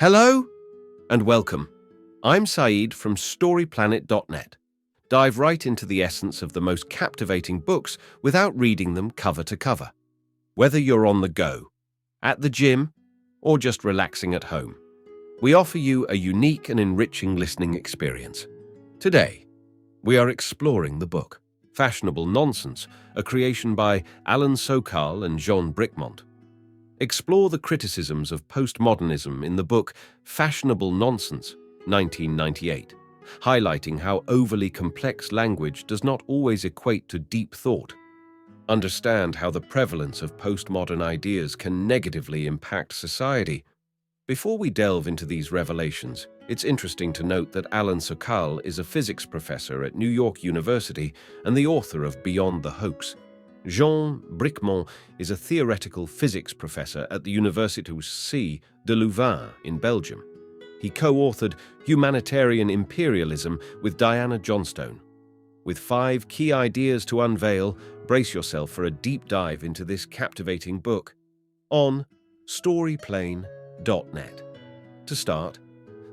Hello and welcome. I'm Saeed from StoryPlanet.net. Dive right into the essence of the most captivating books without reading them cover to cover. Whether you're on the go, at the gym, or just relaxing at home, we offer you a unique and enriching listening experience. Today, we are exploring the book Fashionable Nonsense, a creation by Alan Sokal and Jean Bricmont. Explore the criticisms of postmodernism in the book Fashionable Nonsense, 1998, highlighting how overly complex language does not always equate to deep thought. Understand how the prevalence of postmodern ideas can negatively impact society. Before we delve into these revelations, it's interesting to note that Alan Sokal is a physics professor at New York University and the author of Beyond the Hoax. Jean Bricmont is a theoretical physics professor at the Université de Louvain in Belgium. He co-authored Humanitarian Imperialism with Diana Johnstone. With 5 key ideas to unveil, brace yourself for a deep dive into this captivating book on StoryPlanet.net. To start,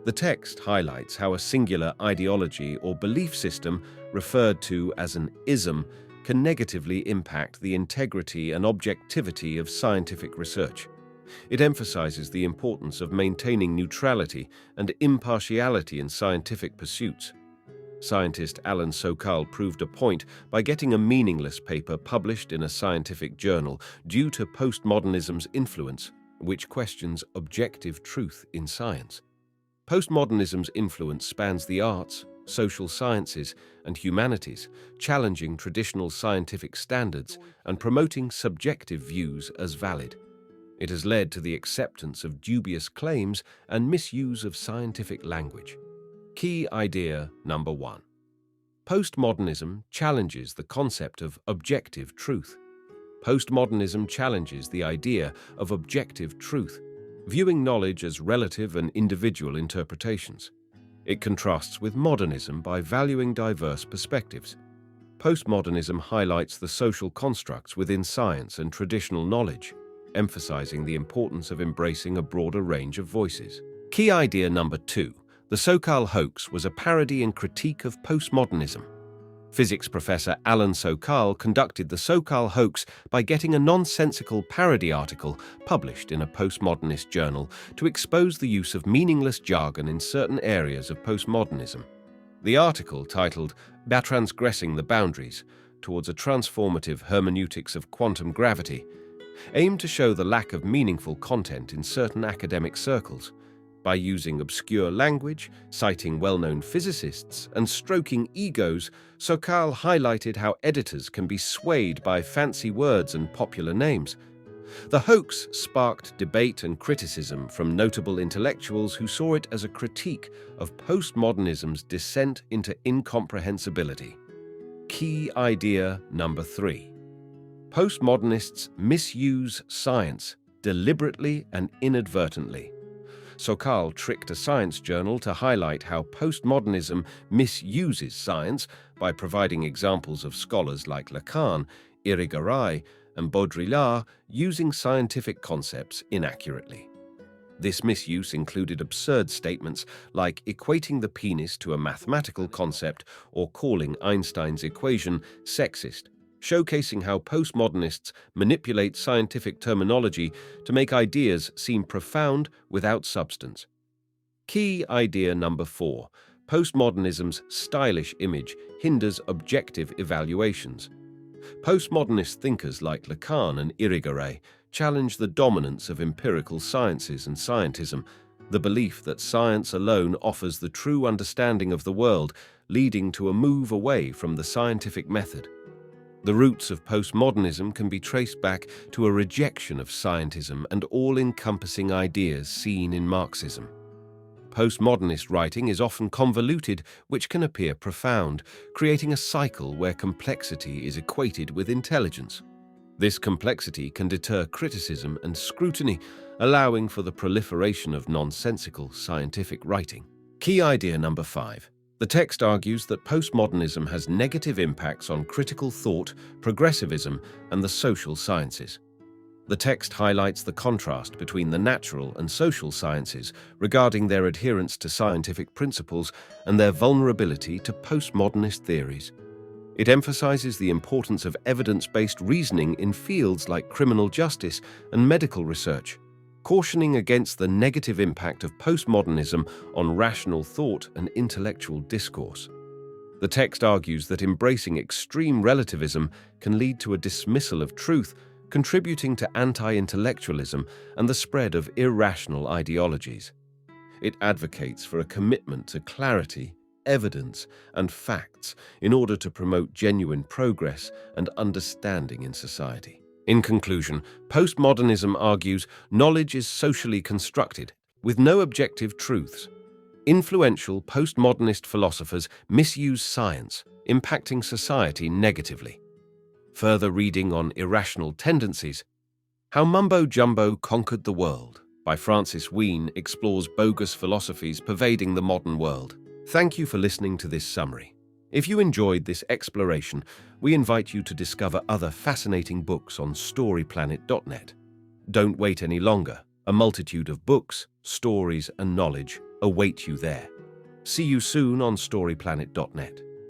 the text highlights how a singular ideology or belief system, referred to as an ism, can negatively impact the integrity and objectivity of scientific research. It emphasizes the importance of maintaining neutrality and impartiality in scientific pursuits. Scientist Alan Sokal proved a point by getting a meaningless paper published in a scientific journal due to postmodernism's influence, which questions objective truth in science. Postmodernism's influence spans the arts, social sciences, and humanities, challenging traditional scientific standards and promoting subjective views as valid. It has led to the acceptance of dubious claims and misuse of scientific language. Key idea number 1. Postmodernism challenges the concept of objective truth. Postmodernism challenges the idea of objective truth, viewing knowledge as relative and individual interpretations. It contrasts with modernism by valuing diverse perspectives. Postmodernism highlights the social constructs within science and traditional knowledge, emphasizing the importance of embracing a broader range of voices. Key idea number 2. The Sokal hoax was a parody and critique of postmodernism. Physics professor Alan Sokal conducted the Sokal hoax by getting a nonsensical parody article published in a postmodernist journal to expose the use of meaningless jargon in certain areas of postmodernism. The article, titled "Transgressing the Boundaries Towards a Transformative Hermeneutics of Quantum Gravity," aimed to show the lack of meaningful content in certain academic circles. By using obscure language, citing well-known physicists, and stroking egos, Sokal highlighted how editors can be swayed by fancy words and popular names. The hoax sparked debate and criticism from notable intellectuals who saw it as a critique of postmodernism's descent into incomprehensibility. Key idea number 3. Postmodernists misuse science deliberately and inadvertently. Sokal tricked a science journal to highlight how postmodernism misuses science by providing examples of scholars like Lacan, Irigaray, and Baudrillard using scientific concepts inaccurately. This misuse included absurd statements like equating the penis to a mathematical concept or calling Einstein's equation sexist, showcasing how postmodernists manipulate scientific terminology to make ideas seem profound without substance. Key idea number 4. Postmodernism's stylish image hinders objective evaluations. Postmodernist thinkers like Lacan and Irigaray challenge the dominance of empirical sciences and scientism, the belief that science alone offers the true understanding of the world, leading to a move away from the scientific method. The roots of postmodernism can be traced back to a rejection of scientism and all-encompassing ideas seen in Marxism. Postmodernist writing is often convoluted, which can appear profound, creating a cycle where complexity is equated with intelligence. This complexity can deter criticism and scrutiny, allowing for the proliferation of nonsensical scientific writing. Key idea number 5. The text argues that postmodernism has negative impacts on critical thought, progressivism, and the social sciences. The text highlights the contrast between the natural and social sciences regarding their adherence to scientific principles and their vulnerability to postmodernist theories. It emphasizes the importance of evidence-based reasoning in fields like criminal justice and medical research, cautioning against the negative impact of postmodernism on rational thought and intellectual discourse. The text argues that embracing extreme relativism can lead to a dismissal of truth, contributing to anti-intellectualism and the spread of irrational ideologies. It advocates for a commitment to clarity, evidence, and facts in order to promote genuine progress and understanding in society. In conclusion, postmodernism argues knowledge is socially constructed, with no objective truths. Influential postmodernist philosophers misuse science, impacting society negatively. Further reading on irrational tendencies. How Mumbo-Jumbo Conquered the World by Francis Wheen explores bogus philosophies pervading the modern world. Thank you for listening to this summary. If you enjoyed this exploration, we invite you to discover other fascinating books on storyplanet.net. Don't wait any longer. A multitude of books, stories, and knowledge await you there. See you soon on storyplanet.net.